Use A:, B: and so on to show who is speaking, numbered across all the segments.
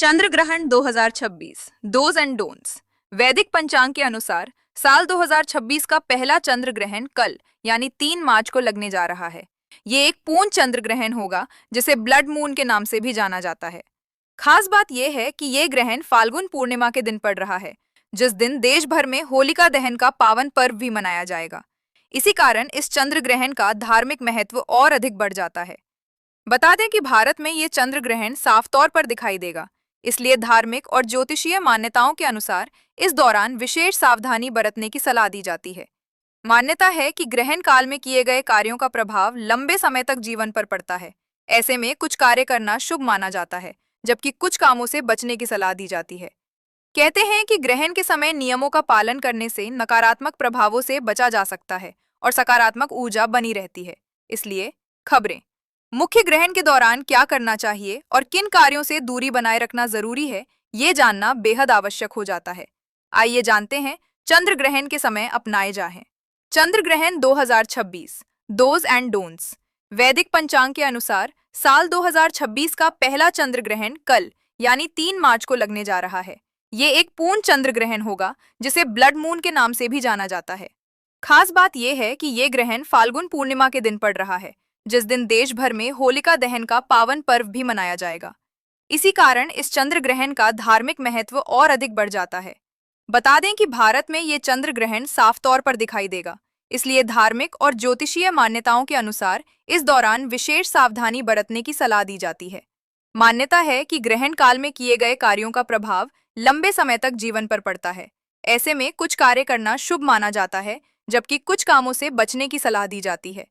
A: चंद्र ग्रहण 2026 dose and don'ts. वैदिक पंचांग के अनुसार साल 2026 का पहला चंद्र ग्रहण कल यानी 3 मार्च को लगने जा रहा है। ये एक पूर्ण चंद्र ग्रहण होगा जिसे ब्लड मून के नाम से भी जाना जाता है। खास बात यह है कि ये ग्रहण फाल्गुन पूर्णिमा के दिन पड़ रहा है, जिस दिन देश भर में होलिका दहन का पावन पर्व भी मनाया जाएगा। इसी कारण इस चंद्र ग्रहण का धार्मिक महत्व और अधिक बढ़ जाता है। बता दें कि भारत में ये चंद्र ग्रहण साफ तौर पर दिखाई देगा, इसलिए धार्मिक और ज्योतिषीय मान्यताओं के अनुसार इस दौरान विशेष सावधानी बरतने की सलाह दी जाती है। मान्यता है कि ग्रहण काल में किए गए कार्यों का प्रभाव लंबे समय तक जीवन पर पड़ता है। ऐसे में कुछ कार्य करना शुभ माना जाता है, जबकि कुछ कामों से बचने की सलाह दी जाती है। कहते हैं कि ग्रहण के समय नियमों का पालन करने से नकारात्मक प्रभावों से बचा जा सकता है और सकारात्मक ऊर्जा बनी रहती है। इसलिए खबरें। मुख्य ग्रहण के दौरान क्या करना चाहिए और किन कार्यों से दूरी बनाए रखना जरूरी है, ये जानना बेहद आवश्यक हो जाता है। आइए जानते हैं चंद्र ग्रहण के समय अपनाए जाएं। चंद्र ग्रहण 2026 डोज एंड डोंट्स। वैदिक पंचांग के अनुसार साल 2026 का पहला चंद्र ग्रहण कल यानी 3 मार्च को लगने जा रहा है। ये एक पूर्ण चंद्र ग्रहण होगा जिसे ब्लड मून के नाम से भी जाना जाता है। खास बात यह है कि ये ग्रहण फाल्गुन पूर्णिमा के दिन पड़ रहा है, जिस दिन देश भर में होलिका दहन का पावन पर्व भी मनाया जाएगा। इसी कारण इस चंद्र ग्रहण का धार्मिक महत्व और अधिक बढ़ जाता है। बता दें कि भारत में ये चंद्र ग्रहण साफ तौर पर दिखाई देगा, इसलिए धार्मिक और ज्योतिषीय मान्यताओं के अनुसार इस दौरान विशेष सावधानी बरतने की सलाह दी जाती है। मान्यता है कि ग्रहण काल में किए गए कार्यों का प्रभाव लंबे समय तक जीवन पर पड़ता है। ऐसे में कुछ कार्य करना शुभ माना जाता है, जबकि कुछ कामों से बचने की सलाह दी जाती है।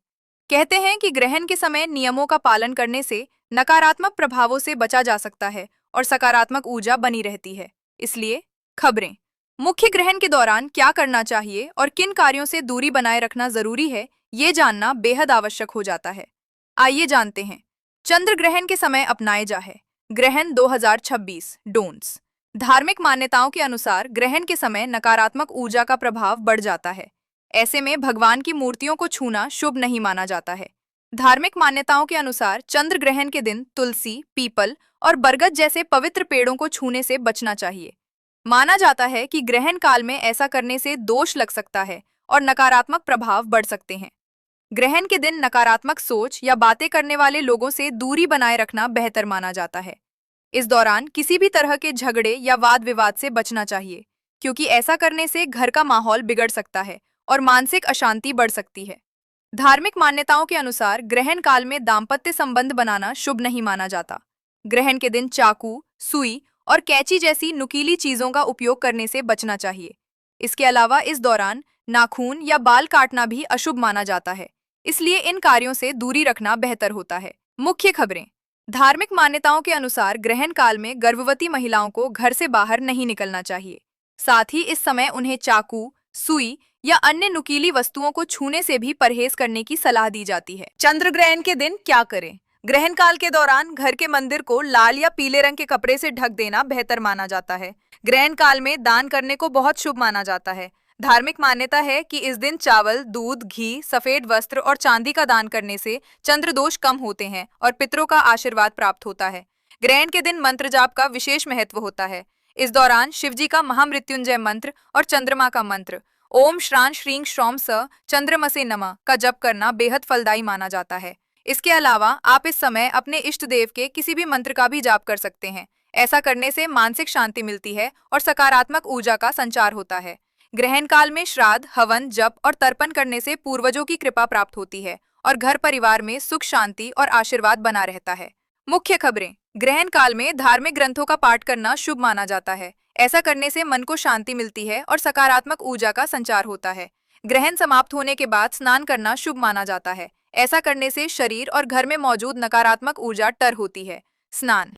A: कहते हैं कि ग्रहण के समय नियमों का पालन करने से नकारात्मक प्रभावों से बचा जा सकता है और सकारात्मक ऊर्जा बनी रहती है। इसलिए खबरें। मुख्य ग्रहण के दौरान क्या करना चाहिए और किन कार्यों से दूरी बनाए रखना जरूरी है, ये जानना बेहद आवश्यक हो जाता है। आइए जानते हैं चंद्र ग्रहण के समय अपनाए जाए ग्रहण 2026 डोंट्स। धार्मिक मान्यताओं के अनुसार ग्रहण के समय नकारात्मक ऊर्जा का प्रभाव बढ़ जाता है। ऐसे में भगवान की मूर्तियों को छूना शुभ नहीं माना जाता है। धार्मिक मान्यताओं के अनुसार चंद्र ग्रहण के दिन तुलसी, पीपल और बरगद जैसे पवित्र पेड़ों को छूने से बचना चाहिए। माना जाता है कि ग्रहण काल में ऐसा करने से दोष लग सकता है और नकारात्मक प्रभाव बढ़ सकते हैं। ग्रहण के दिन नकारात्मक सोच या बातें करने वाले लोगों से दूरी बनाए रखना बेहतर माना जाता है। इस दौरान किसी भी तरह के झगड़े या वाद विवाद से बचना चाहिए, क्योंकि ऐसा करने से घर का माहौल बिगड़ सकता है और मानसिक अशांति बढ़ सकती है। धार्मिक मान्यताओं के अनुसार ग्रहण काल में दाम्पत्य संबंध बनाना शुभ नहीं माना जाता। ग्रहण के दिन चाकू, सुई और कैंची जैसी नुकीली चीजों का उपयोग करने से बचना चाहिए। इसके अलावा इस दौरान नाखून या बाल काटना भी अशुभ माना जाता है, इसलिए इन कार्यों से दूरी रखना बेहतर होता है। मुख्य खबरें। धार्मिक मान्यताओं के अनुसार ग्रहण काल में गर्भवती महिलाओं को घर से बाहर नहीं निकलना चाहिए। साथ ही इस समय उन्हें चाकू, सुई या अन्य नुकीली वस्तुओं को छूने से भी परहेज करने की सलाह दी जाती है। चंद्र ग्रहण के दिन क्या करें? ग्रहण काल के दौरान घर के मंदिर को लाल या पीले रंग के कपड़े से ढक देना बेहतर माना जाता है। ग्रहण काल में दान करने को बहुत शुभ माना जाता है। धार्मिक मान्यता है कि इस दिन चावल, दूध, घी, सफेद वस्त्र और चांदी का दान करने से चंद्र दोष कम होते हैं और पितरों का आशीर्वाद प्राप्त होता है। ग्रहण के दिन मंत्र जाप का विशेष महत्व होता है। इस दौरान शिवजी का महामृत्युंजय मंत्र और चंद्रमा का मंत्र ओम श्रां श्रीं श्रौम स चंद्रमसे नमः का जप करना बेहद फलदायी माना जाता है। इसके अलावा आप इस समय अपने इष्ट देव के किसी भी मंत्र का भी जाप कर सकते हैं। ऐसा करने से मानसिक शांति मिलती है और सकारात्मक ऊर्जा का संचार होता है। ग्रहण काल में श्राद्ध, हवन, जप और तर्पण करने से पूर्वजों की कृपा प्राप्त होती है और घर परिवार में सुख, शांति और आशीर्वाद बना रहता है। मुख्य खबरें। ग्रहण काल में धार्मिक ग्रंथों का पाठ करना शुभ माना जाता है। ऐसा करने से मन को शांति मिलती है और सकारात्मक ऊर्जा का संचार होता है। ग्रहण समाप्त होने के बाद स्नान करना शुभ माना जाता है। ऐसा करने से शरीर और घर में मौजूद नकारात्मक ऊर्जा टर होती है। स्नान